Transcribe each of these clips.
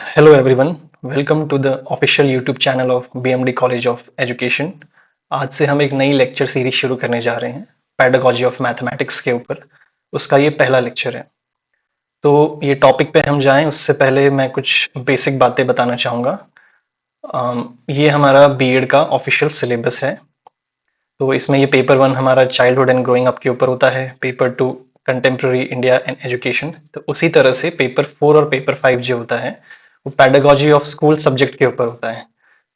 Hello everyone, welcome to the official YouTube channel of BMD College of Education। आज से हम एक नई लेक्चर सीरीज शुरू करने जा रहे हैं पैडागॉजी ऑफ मैथमेटिक्स के ऊपर। उसका ये पहला लेक्चर है। तो ये टॉपिक पे हम जाएं उससे पहले मैं कुछ बेसिक बातें बताना चाहूँगा। ये हमारा बीएड का ऑफिशियल सिलेबस है। तो इसमें ये पेपर 1 हमारा चाइल्डहुड एंड ग्रोइंग अप के ऊपर होता है, paper 2 contemporary India and education. तो उसी तरह से पेपर 4 और पेपर 5 जो होता है वो पैडागॉजी ऑफ स्कूल सब्जेक्ट के ऊपर होता है।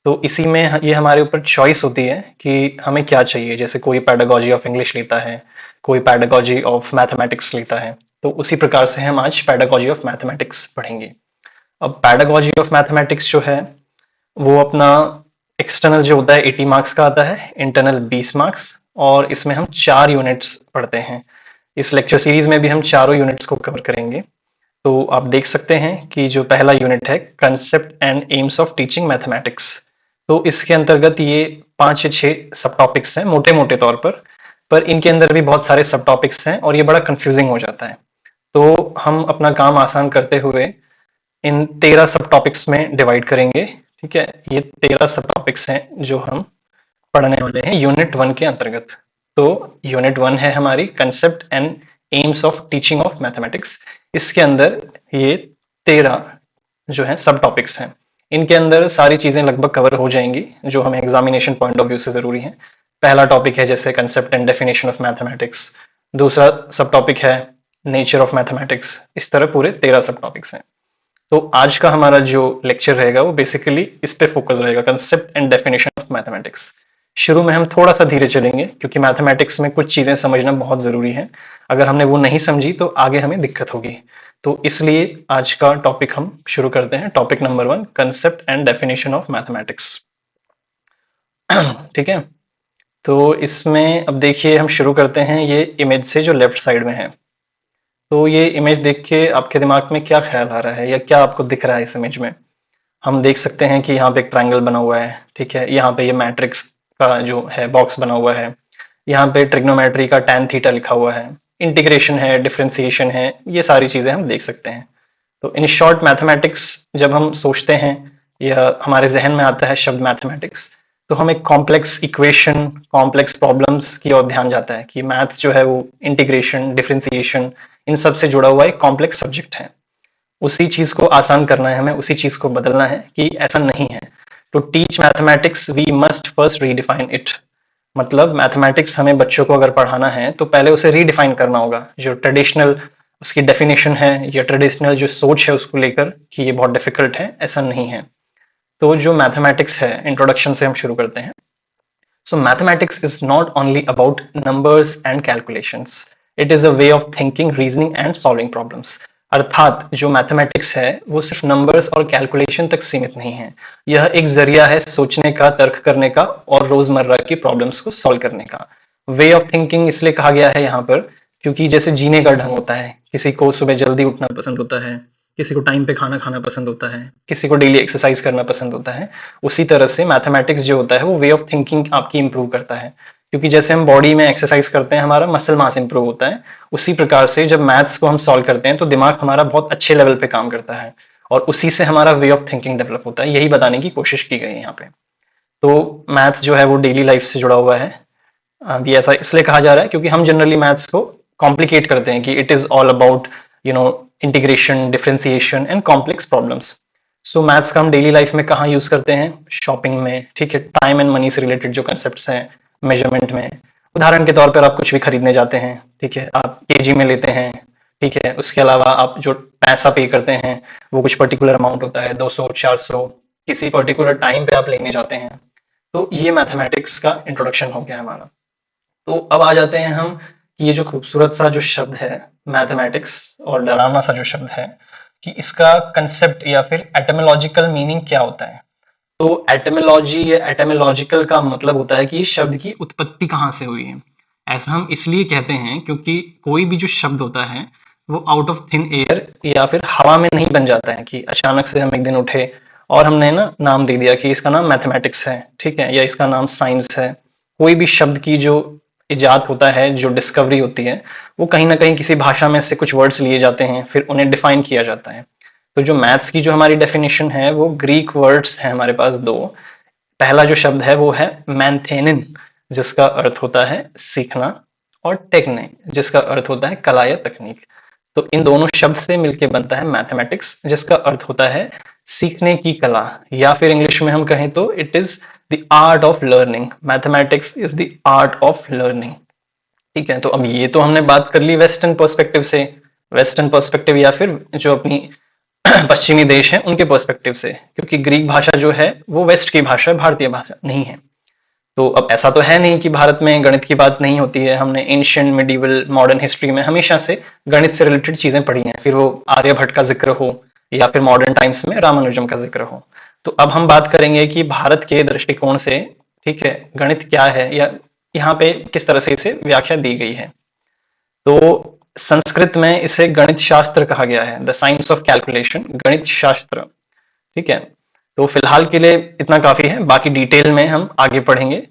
तो इसी में ये हमारे ऊपर चॉइस होती है कि हमें क्या चाहिए। जैसे कोई पैडागॉजी ऑफ इंग्लिश लेता है, कोई पैडागॉजी ऑफ मैथमेटिक्स लेता है। तो उसी प्रकार से हम आज पैडागॉजी ऑफ मैथमेटिक्स पढ़ेंगे। अब पैडागॉजी ऑफ मैथमेटिक्स जो है वो अपना एक्सटर्नल जो होता है 80 मार्क्स का आता है, इंटरनल 20 मार्क्स, और इसमें हम 4 यूनिट्स पढ़ते हैं। इस लेक्चर सीरीज में भी हम चारों यूनिट्स को कवर करेंगे। तो आप देख सकते हैं कि जो पहला यूनिट है concept and AIIMS of teaching mathematics. तो इसके अंतर्गत ये 5 या 6 सब टॉपिक्स हैं मोटे मोटे तौर पर इनके अंदर भी बहुत सारे सब टॉपिक्स हैं और ये बड़ा कंफ्यूजिंग हो जाता है। तो हम अपना काम आसान करते हुए इन 13 सब टॉपिक्स में डिवाइड करेंगे। ठीक है, ये 13 सब टॉपिक्स हैं जो हम पढ़ने वाले हैं यूनिट 1 के अंतर्गत। तो यूनिट 1 है हमारी concept and AIIMS of teaching of mathematics. इसके अंदर ये 13 जो है सब टॉपिक्स हैं। इनके अंदर सारी चीजें लगभग कवर हो जाएंगी जो हमें एग्जामिनेशन पॉइंट ऑफ व्यू से जरूरी है। पहला टॉपिक है जैसे concept and definition of mathematics, दूसरा सब टॉपिक है नेचर ऑफ मैथमेटिक्स। इस तरह पूरे 13 सब टॉपिक्स हैं। तो आज का हमारा जो लेक्चर रहेगा वो बेसिकली इस पे फोकस रहेगा, concept and definition of mathematics. शुरू में हम थोड़ा सा धीरे चलेंगे क्योंकि मैथमेटिक्स में कुछ चीजें समझना बहुत जरूरी है। अगर हमने वो नहीं समझी तो आगे हमें दिक्कत होगी। तो इसलिए आज का टॉपिक हम शुरू करते हैं। Topic number 1, concept and definition of mathematics. ठीक है, तो इसमें अब देखिए हम शुरू करते हैं ये इमेज से जो लेफ्ट साइड में है। तो ये इमेज देख के आपके दिमाग में क्या ख्याल आ रहा है या क्या आपको दिख रहा है इस इमेज में? हम देख सकते हैं कि यहाँ पे एक ट्रायंगल बना हुआ है। ठीक है, यहाँ पे ये मैट्रिक्स का जो है बॉक्स बना हुआ है। यहाँ पे ट्रिग्नोमेट्री का tan थीटा लिखा हुआ है, इंटीग्रेशन है, डिफरेंशिएशन है, ये सारी चीजें हम देख सकते हैं। तो इन शॉर्ट मैथमेटिक्स जब हम सोचते हैं या हमारे जहन में आता है शब्द मैथमेटिक्स, तो हम एक कॉम्प्लेक्स इक्वेशन, कॉम्प्लेक्स प्रॉब्लम्स की ओर ध्यान जाता है कि मैथ जो है वो इंटीग्रेशन, डिफरेंशिएशन, इन सब से जुड़ा हुआ एक कॉम्प्लेक्स सब्जेक्ट है। उसी चीज को आसान करना है हमें, उसी चीज को बदलना है कि ऐसा नहीं है। To teach mathematics we must first redefine it. मतलब मैथमेटिक्स हमें बच्चों को अगर पढ़ाना है तो पहले उसे रीडिफाइन करना होगा। जो ट्रेडिशनल उसकी डेफिनेशन है या ट्रेडिशनल जो सोच है उसको लेकर कि ये बहुत डिफिकल्ट है, ऐसा नहीं है। तो जो मैथमेटिक्स है, इंट्रोडक्शन से हम शुरू करते हैं। So mathematics is not only about numbers and calculations. It is a way of thinking, reasoning and solving problems. अर्थात जो मैथमेटिक्स है वो सिर्फ नंबर्स और कैलकुलेशन तक सीमित नहीं है। यह एक जरिया है सोचने का, तर्क करने का और रोजमर्रा की प्रॉब्लम्स को सॉल्व करने का। वे ऑफ थिंकिंग इसलिए कहा गया है यहाँ पर क्योंकि जैसे जीने का ढंग होता है, किसी को सुबह जल्दी उठना पसंद होता है, किसी को टाइम पे खाना खाना पसंद होता है, किसी को डेली एक्सरसाइज करना पसंद होता है। उसी तरह से मैथमेटिक्स जो होता है वो वे ऑफ थिंकिंग आपकी इंप्रूव करता है। क्योंकि जैसे हम बॉडी में एक्सरसाइज करते हैं हमारा मसल मास इंप्रूव होता है, उसी प्रकार से जब मैथ्स को हम सॉल्व करते हैं तो दिमाग हमारा बहुत अच्छे लेवल पे काम करता है और उसी से हमारा वे ऑफ थिंकिंग डेवलप होता है। यही बताने की कोशिश की गई है यहाँ पे। तो मैथ्स जो है वो डेली लाइफ से जुड़ा हुआ है। ये ऐसा इसलिए कहा जा रहा है क्योंकि हम जनरली मैथ्स को कॉम्प्लिकेट करते हैं कि it is all about integration, differentiation and complex problems. So maths का हम डेली लाइफ में कहाँ यूज करते हैं? शॉपिंग में। ठीक है, टाइम एंड मनी से रिलेटेड जो कंसेप्ट हैं, मेजरमेंट में। उदाहरण के तौर पर आप कुछ भी खरीदने जाते हैं, ठीक है, आप केजी में लेते हैं। ठीक है, उसके अलावा आप जो पैसा पे करते हैं वो कुछ पर्टिकुलर अमाउंट होता है, 200, 400, किसी पर्टिकुलर टाइम पे आप लेने जाते हैं। तो ये मैथमेटिक्स का इंट्रोडक्शन हो गया हमारा। तो अब आ जाते हैं हम कि ये जो खूबसूरत सा जो शब्द है मैथमेटिक्स और डरावना सा जो शब्द है कि इसका कंसेप्ट या फिर एटमोलॉजिकल मीनिंग क्या होता है। तो एटमोलॉजी या एटमोलॉजिकल का मतलब होता है कि इस शब्द की उत्पत्ति कहाँ से हुई है। ऐसा हम इसलिए कहते हैं क्योंकि कोई भी जो शब्द होता है वो आउट ऑफ थिन एयर या फिर हवा में नहीं बन जाता है कि अचानक से हम एक दिन उठे और हमने ना नाम दे दिया कि इसका नाम मैथमेटिक्स है, ठीक है, या इसका नाम साइंस है। कोई भी शब्द की जो इजाद होता है, जो डिस्कवरी होती है, वो कहीं ना कहीं किसी भाषा में से कुछ वर्ड्स लिए जाते हैं, फिर उन्हें डिफाइन किया जाता है। तो जो मैथ्स की जो हमारी डेफिनेशन है वो ग्रीक वर्ड्स है हमारे पास दो। पहला जो शब्द है वो है मैंथेनिन, जिसका अर्थ होता है सीखना, और टेक्ने, जिसका अर्थ होता है कला या तकनीक। तो इन दोनों शब्द से मिलकर बनता है मैथमेटिक्स, जिसका अर्थ होता है सीखने की कला, या फिर इंग्लिश में हम कहें तो it is the art of learning. Mathematics is the art of learning. ठीक है, तो अब ये तो हमने बात कर ली वेस्टर्न पर्सपेक्टिव से, वेस्टर्न पर्सपेक्टिव या फिर जो अपनी पश्चिमी देश हैं उनके पर्सपेक्टिव से, क्योंकि ग्रीक भाषा जो है वो वेस्ट की भाषा है, भारतीय भाषा नहीं है। तो अब ऐसा तो है नहीं कि भारत में गणित की बात नहीं होती है। हमने एंशियंट, मिडिवल, मॉडर्न हिस्ट्री में हमेशा से गणित से रिलेटेड चीजें पढ़ी हैं, फिर वो आर्यभट्ट का जिक्र हो या फिर मॉडर्न टाइम्स में रामानुजम का जिक्र हो। तो अब हम बात करेंगे कि भारत के दृष्टिकोण से, ठीक है, गणित क्या है या यहाँ पे किस तरह से इसे व्याख्या दी गई है। तो संस्कृत में इसे गणित शास्त्र कहा गया है, द साइंस ऑफ कैलकुलेशन, गणित शास्त्र। ठीक है, तो फिलहाल के लिए इतना काफी है, बाकी डिटेल में हम आगे पढ़ेंगे।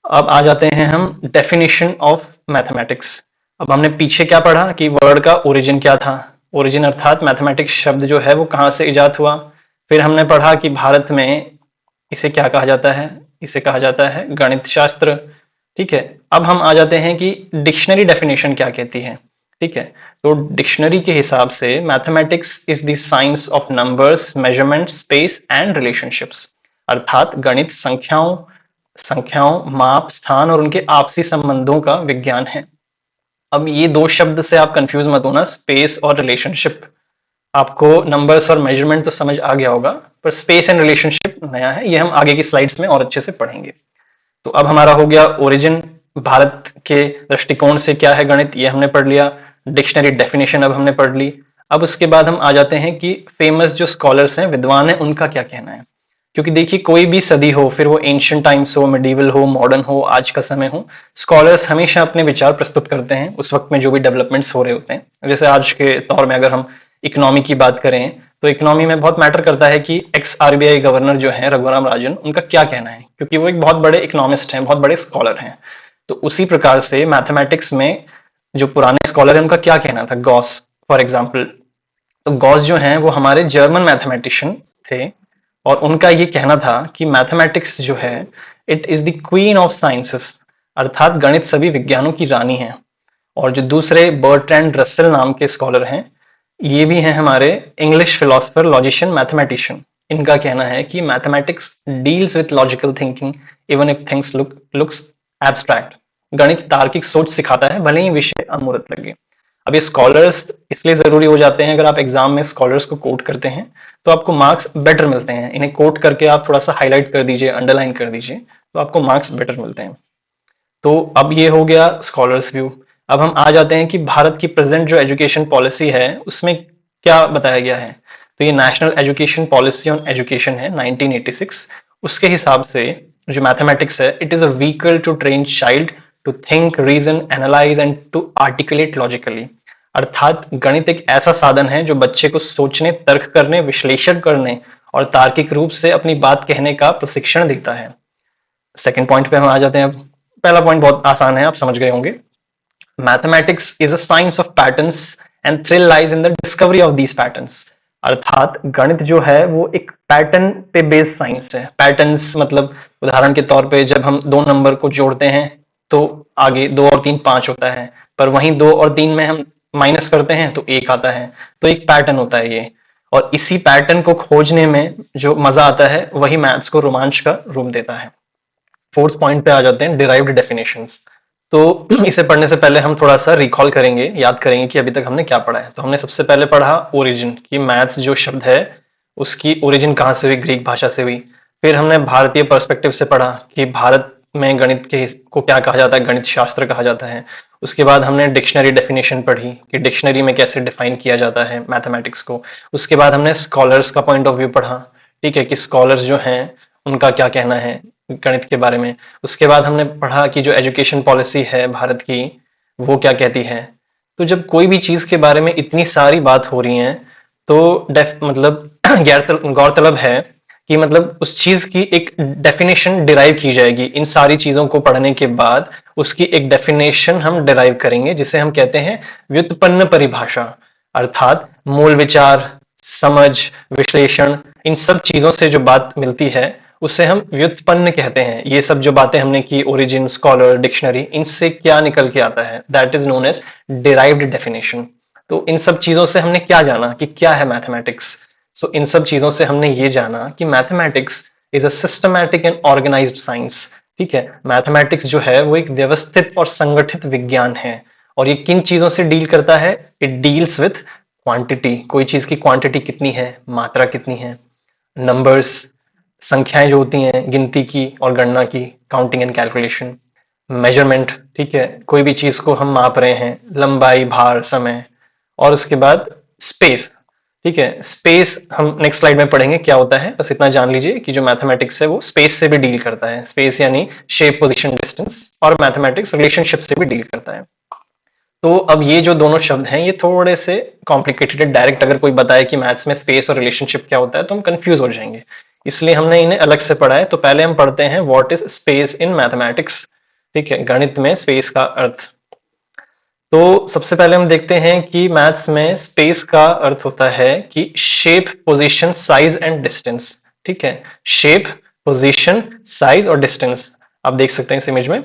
अब आ जाते हैं हम डेफिनेशन ऑफ मैथमेटिक्स। अब हमने पीछे क्या पढ़ा कि वर्ड का ओरिजिन क्या था, ओरिजिन अर्थात मैथमेटिक्स शब्द जो है वो कहाँ से इजाद हुआ। फिर हमने पढ़ा कि भारत में इसे क्या कहा जाता है, इसे कहा जाता है गणित शास्त्र। ठीक है, अब हम आ जाते हैं कि डिक्शनरी डेफिनेशन क्या कहती है। ठीक है, तो डिक्शनरी के हिसाब से mathematics is the science of numbers, measurement, space and relationships. अर्थात गणित संख्याओं, माप, स्थान और उनके आपसी संबंधों का विज्ञान है। अब ये दो शब्द से आप कंफ्यूज मत होना, स्पेस और रिलेशनशिप। आपको नंबर्स और मेजरमेंट तो समझ आ गया होगा, पर स्पेस एंड रिलेशनशिप नया है, ये हम आगे की स्लाइड्स में और अच्छे से पढ़ेंगे। तो अब हमारा हो गया ओरिजिन, भारत के दृष्टिकोण से क्या है गणित, ये हमने पढ़ लिया। डिक्शनरी डेफिनेशन अब हमने पढ़ ली। अब उसके बाद हम आ जाते हैं कि फेमस जो स्कॉलर्स हैं, विद्वान हैं, उनका क्या कहना है। क्योंकि देखिए कोई भी सदी हो, फिर वो एंशियंट टाइम्स हो, मिडिवल हो, मॉडर्न हो, आज का समय हो, स्कॉलर्स हमेशा अपने विचार प्रस्तुत करते हैं उस वक्त में जो भी डेवलपमेंट्स हो रहे होते हैं। जैसे आज के दौर में अगर हम इकोनॉमी की बात करें तो इकोनॉमी में बहुत मैटर करता है कि एक्स आरबीआई गवर्नर जो है रघुराम राजन, उनका क्या कहना है, क्योंकि वो एक बहुत बड़े इकोनॉमिस्ट हैं, बहुत बड़े स्कॉलर हैं। तो उसी प्रकार से मैथमेटिक्स में जो पुराने स्कॉलर हैं उनका क्या कहना था, गॉस फॉर एग्जाम्पल। तो गॉस जो हैं वो हमारे जर्मन मैथमेटिशियन थे, और उनका ये कहना था कि मैथमेटिक्स जो है it is the queen of sciences, अर्थात गणित सभी विज्ञानों की रानी है। और जो दूसरे बर्ट्रैंड रसेल नाम के स्कॉलर हैं, ये भी हैं हमारे इंग्लिश फिलोसफर, लॉजिशियन, मैथमेटिशियन। इनका कहना है कि mathematics deals with logical thinking even if things looks abstract. गणित तार्किक सोच सिखाता है भले ही विषय अमूर्त लगे। अब ये स्कॉलर्स इसलिए जरूरी हो जाते हैं, अगर आप एग्जाम में स्कॉलर्स को कोट करते हैं तो आपको मार्क्स बेटर मिलते हैं। इन्हें कोट करके आप थोड़ा सा हाईलाइट कर दीजिए, अंडरलाइन कर दीजिए, तो आपको मार्क्स बेटर मिलते हैं। तो अब ये हो गया स्कॉलर्स व्यू। अब हम आ जाते हैं कि भारत की प्रेजेंट जो एजुकेशन पॉलिसी है उसमें क्या बताया गया है। तो ये national education policy on education है 1986। उसके हिसाब से जो मैथमेटिक्स है, it is a vehicle to train child to think, reason, analyse and to articulate logically. अर्थात गणित एक ऐसा साधन है जो बच्चे को सोचने, तर्क करने, विश्लेषण करने और तार्किक रूप से अपनी बात कहने का प्रशिक्षण देता है। सेकेंड पॉइंट पे हम आ जाते हैं। अब पहला पॉइंट बहुत आसान है, आप समझ गए होंगे। Mathematics is a science of patterns and thrill lies in the discovery of these patterns. अर्थात गणित जो है वो एक पैटर्न पे बेस्ड साइंस है। पैटर्न्स मतलब उदाहरण के तौर पे जब हम दो नंबर को जोड़ते हैं तो आगे 2 और 3 5 होता है, पर वहीं 2 और 3 में हम माइनस करते हैं तो 1 आता है। तो एक पैटर्न होता है ये, और इसी पैटर्न को खोजने में जो मजा आता है वही मैथ्स को रोमांच का रूप देता है। फोर्थ पॉइंट पे आ जाते हैं, डिराइव्ड डेफिनेशंस। तो इसे पढ़ने से पहले हम थोड़ा सा रिकॉल करेंगे, याद करेंगे कि अभी तक हमने क्या पढ़ा है। तो हमने सबसे पहले पढ़ा ओरिजिन, कि मैथ्स जो शब्द है उसकी ओरिजिन कहाँ से हुई, ग्रीक भाषा से हुई। फिर हमने भारतीय पर्सपेक्टिव से पढ़ा कि भारत में गणित के को क्या कहा जाता है, गणित शास्त्र कहा जाता है। उसके बाद हमने डिक्शनरी डेफिनेशन पढ़ी कि डिक्शनरी में कैसे डिफाइन किया जाता है मैथमेटिक्स को। उसके बाद हमने स्कॉलर्स का पॉइंट ऑफ व्यू पढ़ा, ठीक है, कि स्कॉलर्स जो हैं उनका क्या कहना है गणित के बारे में। उसके बाद हमने पढ़ा कि जो एजुकेशन पॉलिसी है भारत की वो क्या कहती है। तो जब कोई भी चीज के बारे में इतनी सारी बात हो रही है तो मतलब गौरतलब है कि मतलब उस चीज की एक डेफिनेशन डिराइव की जाएगी इन सारी चीजों को पढ़ने के बाद। उसकी एक डेफिनेशन हम डिराइव करेंगे जिसे हम कहते हैं व्युत्पन्न परिभाषा। अर्थात मूल विचार, समझ, विश्लेषण, इन सब चीजों से जो बात मिलती है उसे हम व्युत्पन्न कहते हैं। ये सब जो बातें हमने की, ओरिजिन, स्कॉलर, डिक्शनरी, इनसे क्या निकल के आता है, that is known as derived definition. तो इन सब चीजों से हमने क्या जाना कि क्या है मैथमेटिक्स। सो इन सब चीजों से हमने ये जाना कि mathematics is a systematic and organised science. ठीक है, मैथमेटिक्स जो है वो एक व्यवस्थित और संगठित विज्ञान है। और ये किन चीजों से डील करता है? इट डील्स विथ क्वांटिटी, कोई चीज की क्वांटिटी कितनी है, मात्रा कितनी है, नंबर्स, संख्याएं जो होती हैं, गिनती की और गणना की, काउंटिंग एंड कैलकुलेशन, मेजरमेंट, ठीक है, कोई भी चीज को हम माप रहे हैं, लंबाई, भार, समय, और उसके बाद स्पेस। ठीक है, स्पेस हम नेक्स्ट स्लाइड में पढ़ेंगे क्या होता है, बस इतना जान लीजिए कि जो मैथमेटिक्स है वो स्पेस से भी डील करता है। स्पेस यानी शेप, पोजीशन, डिस्टेंस, और मैथमेटिक्स रिलेशनशिप से भी डील करता है। तो अब ये जो दोनों शब्द हैं ये थोड़े से कॉम्प्लिकेटेड है। डायरेक्ट अगर कोई बताए कि मैथ्स में स्पेस और रिलेशनशिप क्या होता है तो हम कंफ्यूज हो जाएंगे, इसलिए हमने इन्हें अलग से पढ़ा है। तो पहले हम पढ़ते हैं what is space in mathematics. ठीक है, गणित में स्पेस का अर्थ। तो सबसे पहले हम देखते हैं कि मैथ्स में स्पेस का अर्थ होता है कि shape, position, size and distance. ठीक है, शेप, पोजीशन, साइज और डिस्टेंस आप देख सकते हैं इस इमेज में।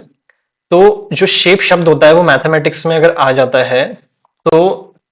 तो जो शेप शब्द होता है वो मैथमेटिक्स में अगर आ जाता है तो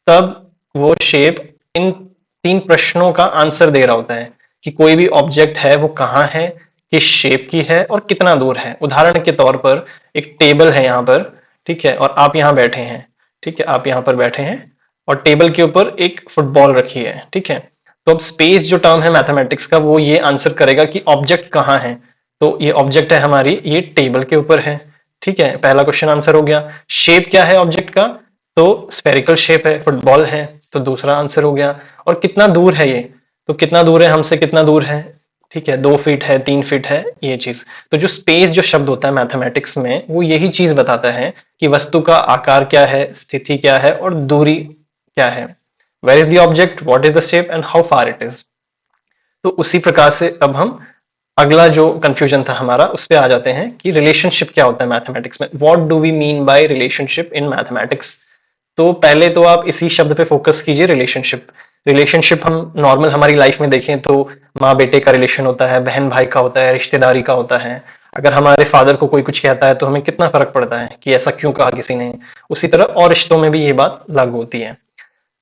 तब वो शेप इन तीन प्रश्नों का आंसर दे रहा होता है कि कोई भी ऑब्जेक्ट है वो कहाँ है, किस शेप की है और कितना दूर है। उदाहरण के तौर पर एक टेबल है यहाँ पर, ठीक है, और आप यहाँ बैठे हैं। ठीक है, आप यहाँ पर बैठे हैं और टेबल के ऊपर एक फुटबॉल रखी है। ठीक है, तो अब स्पेस जो टर्म है मैथमेटिक्स का वो ये आंसर करेगा कि ऑब्जेक्ट कहाँ है। तो ये ऑब्जेक्ट है हमारी, ये टेबल के ऊपर है। ठीक है, पहला क्वेश्चन आंसर हो गया। शेप क्या है ऑब्जेक्ट का? तो स्फेरिकल शेप है, फुटबॉल है, तो दूसरा आंसर हो गया। और कितना दूर है ये? तो कितना दूर है हमसे, कितना दूर है? ठीक है, 2 फीट है, 3 फीट है, ये चीज। तो जो स्पेस जो शब्द होता है मैथमेटिक्स में वो यही चीज बताता है कि वस्तु का आकार क्या है, स्थिति क्या है और दूरी क्या है। Where is the object, what is the shape and how far it is. तो उसी प्रकार से अब हम अगला जो कंफ्यूजन था हमारा उस पे आ जाते हैं कि रिलेशनशिप क्या होता है मैथमेटिक्स में। What do we mean by relationship in mathematics. तो पहले तो आप इसी शब्द पे फोकस कीजिए, रिलेशनशिप। रिलेशनशिप हम नॉर्मल हमारी लाइफ में देखें तो माँ बेटे का रिलेशन होता है, बहन भाई का होता है, रिश्तेदारी का होता है। अगर हमारे फादर को कोई कुछ कहता है तो हमें कितना फर्क पड़ता है कि ऐसा क्यों कहा किसी ने। उसी तरह और रिश्तों में भी ये बात लागू होती है।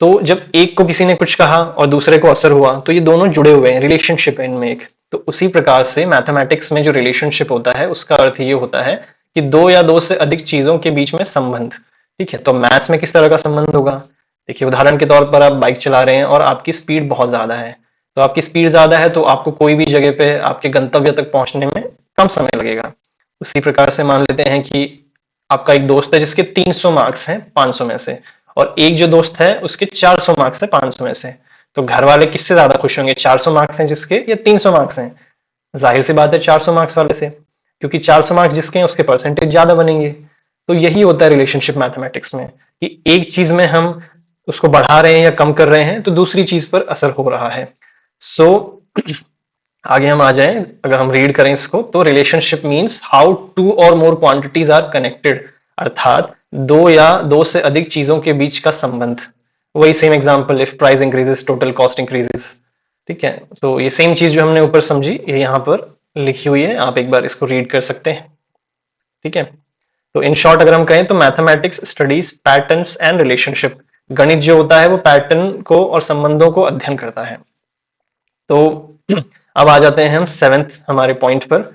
तो जब एक को किसी ने कुछ कहा और दूसरे को असर हुआ तो ये दोनों जुड़े हुए हैं, रिलेशनशिप है इनमें एक। तो उसी प्रकार से मैथमेटिक्स में जो रिलेशनशिप होता है उसका अर्थ ये होता है कि दो या दो से अधिक चीजों के बीच में संबंध। ठीक है, तो मैथ्स में किस तरह का संबंध होगा? देखिए, उदाहरण के तौर पर आप बाइक चला रहे हैं और आपकी स्पीड बहुत ज्यादा है। तो आपकी स्पीड ज्यादा है तो आपको कोई भी जगह पे आपके गंतव्य तक पहुंचने में कम समय लगेगा। उसी प्रकार से मान लेते हैं कि आपका एक दोस्त है जिसके 300 मार्क्स हैं 500 में से, और एक जो दोस्त है उसके 400 मार्क्स है 500 में से। तो घर वाले किससे ज्यादा खुश होंगे, 400 मार्क्स हैं जिसके या 300 मार्क्स हैं? जाहिर सी बात है 400 मार्क्स वाले से, क्योंकि 400 मार्क्स जिसके हैं उसके परसेंटेज ज्यादा बनेंगे। तो यही होता है रिलेशनशिप मैथमेटिक्स में कि एक चीज में हम उसको बढ़ा रहे हैं या कम कर रहे हैं तो दूसरी चीज पर असर हो रहा है। सो आगे हम आ जाएं, अगर हम रीड करें इसको तो रिलेशनशिप मीन्स हाउ टू और मोर क्वांटिटीज आर कनेक्टेड। अर्थात दो या दो से अधिक चीजों के बीच का संबंध। वही same example, if price increases total cost increases. ठीक है, तो ये सेम चीज जो हमने ऊपर समझी ये यहाँ पर लिखी हुई है, आप एक बार इसको रीड कर सकते हैं। ठीक है, तो इन शॉर्ट अगर हम कहें तो mathematics studies patterns and relationship. गणित जो होता है वो पैटर्न को और संबंधों को अध्ययन करता है। तो अब आ जाते हैं हम सेवेंथ हमारे पॉइंट पर।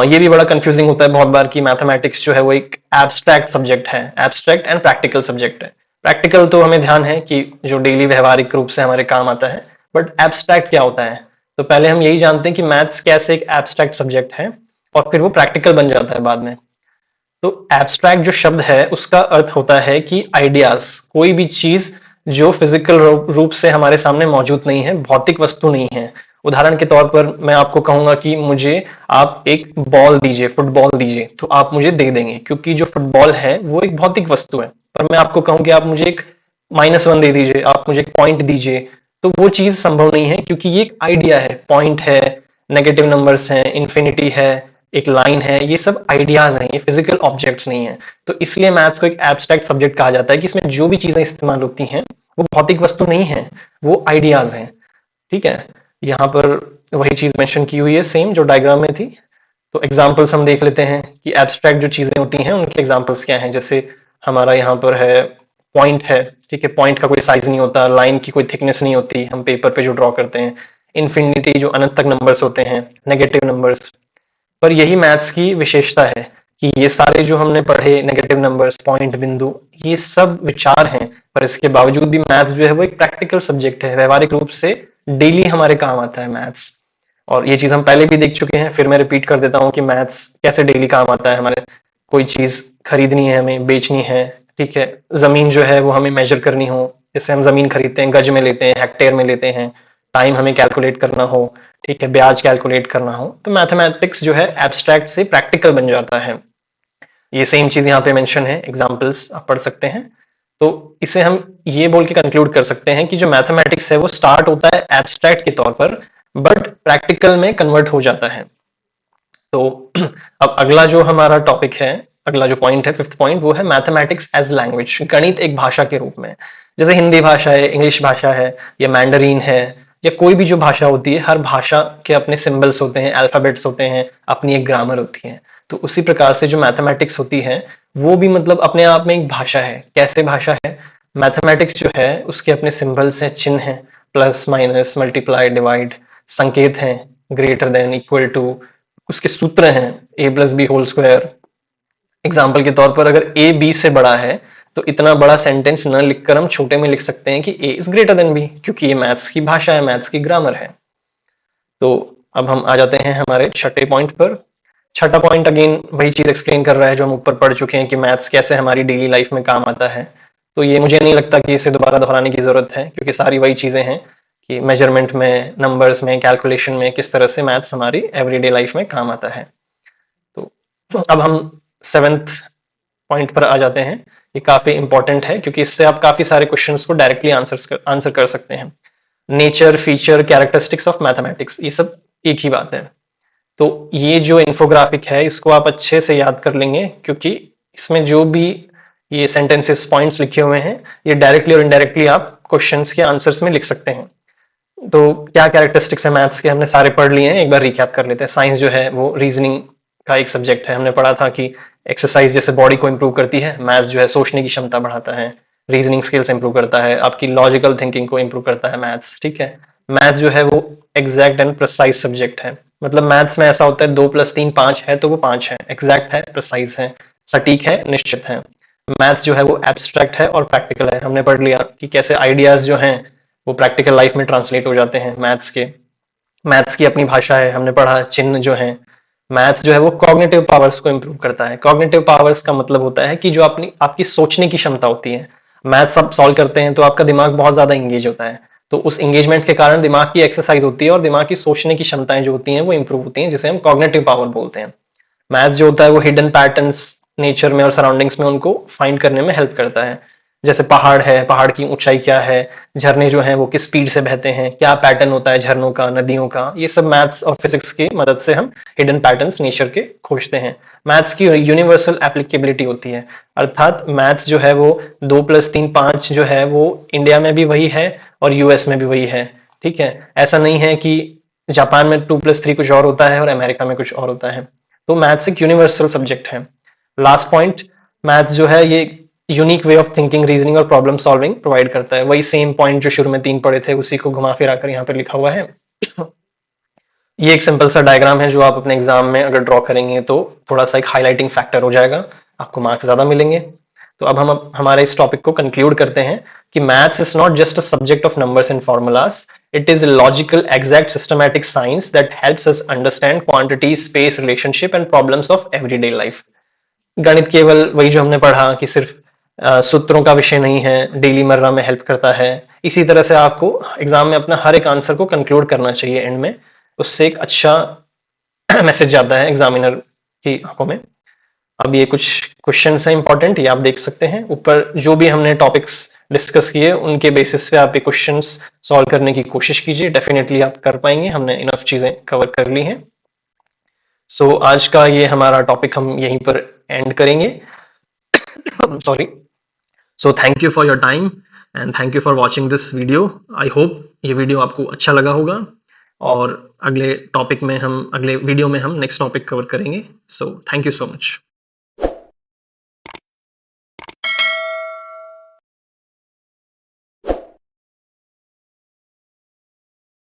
ये भी बड़ा कंफ्यूजिंग होता है बहुत बार कि मैथमेटिक्स जो है वो एक एब्स्ट्रैक्ट सब्जेक्ट है, एब्स्ट्रैक्ट एंड प्रैक्टिकल सब्जेक्ट है। प्रैक्टिकल तो हमें ध्यान है कि जो डेली व्यवहारिक रूप से हमारे काम आता है, बट एब्स्ट्रैक्ट क्या होता है? तो पहले हम यही जानते हैं कि मैथ्स कैसे एक एब्स्ट्रैक्ट सब्जेक्ट है और फिर वो प्रैक्टिकल बन जाता है बाद में। तो एब्स्ट्रैक्ट जो शब्द है उसका अर्थ होता है कि आइडियाज, कोई भी चीज जो फिजिकल रूप से हमारे सामने मौजूद नहीं है, भौतिक वस्तु नहीं है। उदाहरण के तौर पर मैं आपको कहूंगा कि मुझे आप एक बॉल दीजिए, फुटबॉल दीजिए, तो आप मुझे दे देंगे क्योंकि जो फुटबॉल है वो एक भौतिक वस्तु है। पर मैं आपको कहूं कि आप मुझे एक -1 दे दीजिए, आप मुझे एक पॉइंट दीजिए, तो वो चीज संभव नहीं है क्योंकि ये एक आइडिया है, पॉइंट है, नेगेटिव नंबर्स हैं, इंफिनिटी है, एक लाइन है, ये सब आइडियाज हैं, ये फिजिकल ऑब्जेक्ट्स नहीं है। तो इसलिए मैथ्स को एक एब्स्ट्रैक्ट सब्जेक्ट कहा जाता है कि इसमें जो भी चीजें इस्तेमाल होती हैं वो भौतिक वस्तु नहीं है, वो आइडियाज हैं। ठीक है, यहाँ पर वही चीज मेंशन की हुई है सेम जो डायग्राम में थी। तो एग्जाम्पल्स हम देख लेते हैं कि एब्स्ट्रैक्ट जो चीजें होती हैं उनके एग्जाम्पल्स क्या हैं। जैसे हमारा यहाँ पर है पॉइंट है, ठीक है, पॉइंट का कोई साइज नहीं होता, लाइन की कोई थिकनेस नहीं होती हम पेपर पे जो ड्रॉ करते हैं। इन्फिनिटी जो अनंत तक नंबर्स होते हैं, नेगेटिव नंबर्स। पर यही मैथ्स की विशेषता है कि ये सारे जो हमने पढ़े नेगेटिव नंबर्स, पॉइंट, बिंदु, ये सब विचार हैं, पर इसके बावजूद भी मैथ्स जो है वो एक प्रैक्टिकल सब्जेक्ट है, व्यवहारिक रूप से डेली हमारे काम आता है मैथ्स। और ये चीज हम पहले भी देख चुके हैं, फिर मैं रिपीट कर देता हूँ कि मैथ्स कैसे डेली काम आता है हमारे। कोई चीज खरीदनी है, हमें बेचनी है, ठीक है, जमीन जो है वो हमें मेजर करनी हो, जैसे हम जमीन खरीदते हैं, गज में लेते हैं, हेक्टेयर में लेते हैं, टाइम हमें कैलकुलेट करना हो, ठीक है, ब्याज कैलकुलेट करना हो, तो मैथमेटिक्स जो है एब्स्ट्रैक्ट से प्रैक्टिकल बन जाता है। ये सेम चीज यहाँ पे मेंशन है, एग्जांपल्स आप पढ़ सकते हैं। तो इसे हम ये बोल के कंक्लूड कर सकते हैं कि जो मैथमेटिक्स है वो स्टार्ट होता है एब्स्ट्रैक्ट के तौर पर, बट प्रैक्टिकल में कन्वर्ट हो जाता है। तो अब अगला जो हमारा टॉपिक है, अगला जो पॉइंट है, फिफ्थ पॉइंट, वो है मैथमेटिक्स एज लैंग्वेज, गणित एक भाषा के रूप में। जैसे हिंदी भाषा है, इंग्लिश भाषा है, या मैंडरीन है, या कोई भी जो भाषा होती है, हर भाषा के अपने सिंबल्स होते हैं, अल्फाबेट्स होते हैं, अपनी एक ग्रामर होती है। तो उसी प्रकार से जो मैथमेटिक्स होती है वो भी मतलब अपने आप में एक भाषा है। कैसे भाषा है? मैथमेटिक्स जो है उसके अपने सिंबल्स हैं, चिन्ह हैं, प्लस माइनस मल्टीप्लाई डिवाइड, संकेत हैं, ग्रेटर देन, इक्वल टू, उसके सूत्र हैं, A plus B whole square. Example के तौर पर अगर ए बी से बड़ा है तो इतना बड़ा सेंटेंस न लिखकर हम छोटे में लिख सकते हैं कि ए इज ग्रेटर देन बी, क्योंकि ये मैथ्स की भाषा है, मैथ्स की ग्रामर है। तो अब हम आ जाते हैं हमारे छठे पॉइंट पर। छठा पॉइंट अगेन वही चीज एक्सप्लेन कर रहा है जो हम ऊपर पढ़ चुके हैं कि मैथ्स कैसे हमारी डेली लाइफ में काम आता है। तो ये मुझे नहीं लगता कि इसे दोबारा दोहराने की जरूरत है, क्योंकि सारी वही चीजें हैं कि मेजरमेंट में, नंबर्स में, कैलकुलेशन में किस तरह से मैथ्स हमारी एवरीडे लाइफ में काम आता है। तो अब हम सेवेंथ पॉइंट पर आ जाते हैं। ये काफी इंपॉर्टेंट है क्योंकि इससे आप काफी सारे क्वेश्चंस को डायरेक्टली आंसर कर सकते हैं। Nature, feature, characteristics of mathematics, ये सब एक ही बात है। तो ये जो इन्फोग्राफिक है इसको आप अच्छे से याद कर लेंगे, क्योंकि इसमें जो भी ये सेंटेंसेस, पॉइंट्स लिखे हुए हैं, ये डायरेक्टली और इनडायरेक्टली आप क्वेश्चंस के आंसर्स में लिख सकते हैं। तो क्या कैरेक्टरिस्टिक्स है मैथ्स के, हमने सारे पढ़ लिए हैं, एक बार रिकैप कर लेते हैं। साइंस जो है वो रीजनिंग का एक सब्जेक्ट है। हमने पढ़ा था कि एक्सरसाइज जैसे बॉडी को इंप्रूव करती है, मैथ्स जो है सोचने की क्षमता बढ़ाता है, रीजनिंग स्किल्स इंप्रूव करता है, आपकी लॉजिकल थिंकिंग को इंप्रूव करता है मैथ्स, ठीक है। मैथ्स जो है वो एग्जैक्ट एंड प्रिसाइज सब्जेक्ट है। मतलब मैथ्स में ऐसा होता है 2 + 3 5 है तो वो 5 है, एग्जैक्ट है, प्रिसाइज है, सटीक है, निश्चित है। मैथ्स जो है वो एब्स्ट्रैक्ट है और प्रैक्टिकल है। हमने पढ़ लिया कि कैसे आइडियाज जो हैं वो प्रैक्टिकल लाइफ में ट्रांसलेट हो जाते हैं मैथ्स के। मैथ्स की अपनी भाषा है, हमने पढ़ा चिन्ह जो है। मैथ्स जो है वो कॉग्निटिव पावर्स को इंप्रूव करता है। कॉग्निटिव पावर्स का मतलब होता है कि जो अपनी आपकी सोचने की क्षमता होती है। मैथ्स आप सॉल्व करते हैं तो आपका दिमाग बहुत ज्यादा इंगेज होता है, तो उस इंगेजमेंट के कारण दिमाग की एक्सरसाइज होती है और दिमाग की सोचने की क्षमताएं जो होती हैं वो इंप्रूव होती हैं, जिसे हम कॉग्निटिव पावर बोलते हैं। मैथ्स जो होता है वो हिडन पैटर्न्स नेचर में और सराउंडिंग्स में उनको फाइंड करने में हेल्प करता है। जैसे पहाड़ है, पहाड़ की ऊंचाई क्या है, झरने जो हैं वो किस स्पीड से बहते हैं, क्या पैटर्न होता है झरनों का, नदियों का, ये सब मैथ्स और फिजिक्स की मदद से हम हिडन पैटर्न्स नेचर के खोजते हैं। मैथ्स की यूनिवर्सल एप्लीकेबिलिटी होती है, अर्थात मैथ्स जो है वो 2 + 3 5 जो है वो इंडिया में भी वही है और यूएस में भी वही है, ठीक है। ऐसा नहीं है कि जापान में 2 + 3 कुछ और होता है और अमेरिका में कुछ और होता है। तो मैथ्स एक यूनिवर्सल सब्जेक्ट है। लास्ट पॉइंट, मैथ्स जो है ये unique way of thinking, reasoning और प्रॉब्लम सॉल्विंग प्रोवाइड करता है। वही सेम पॉइंट जो शुरू में 3 पढ़े थे उसी को घुमा फिरा कर यहाँ पे लिखा हुआ है। ये एक सिंपल सा डायग्राम है जो आप अपने एग्जाम में अगर ड्रॉ करेंगे तो थोड़ा सा एक हाईलाइटिंग फैक्टर हो जाएगा, आपको मार्क्स ज्यादा मिलेंगे। तो अब हम हमारे इस टॉपिक को कंक्लूड करते हैं कि maths is not just a subject of numbers and formulas, it is a logical, exact, systematic science that helps us understand quantity, space, relationship and problems of everyday life. गणित केवल वही जो हमने पढ़ा कि सिर्फ सूत्रों का विषय नहीं है, डेली मर्रा में हेल्प करता है। इसी तरह से आपको एग्जाम में अपना हर एक आंसर को कंक्लूड करना चाहिए एंड में, उससे एक अच्छा मैसेज जाता है एग्जामिनर की आंखों में। अब ये कुछ क्वेश्चन है इंपॉर्टेंट, ये आप देख सकते हैं ऊपर। जो भी हमने टॉपिक्स डिस्कस किए उनके बेसिस पे आप ये क्वेश्चंस सॉल्व करने की कोशिश कीजिए, डेफिनेटली आप कर पाएंगे, हमने इनफ चीजें कवर कर ली हैं। सो आज का ये हमारा टॉपिक हम यहीं पर एंड करेंगे। Sorry. So thank you for your time and thank you for watching this video. I hope ये वीडियो आपको अच्छा लगा होगा और अगले वीडियो में हम नेक्स्ट टॉपिक कवर करेंगे। So thank you so much.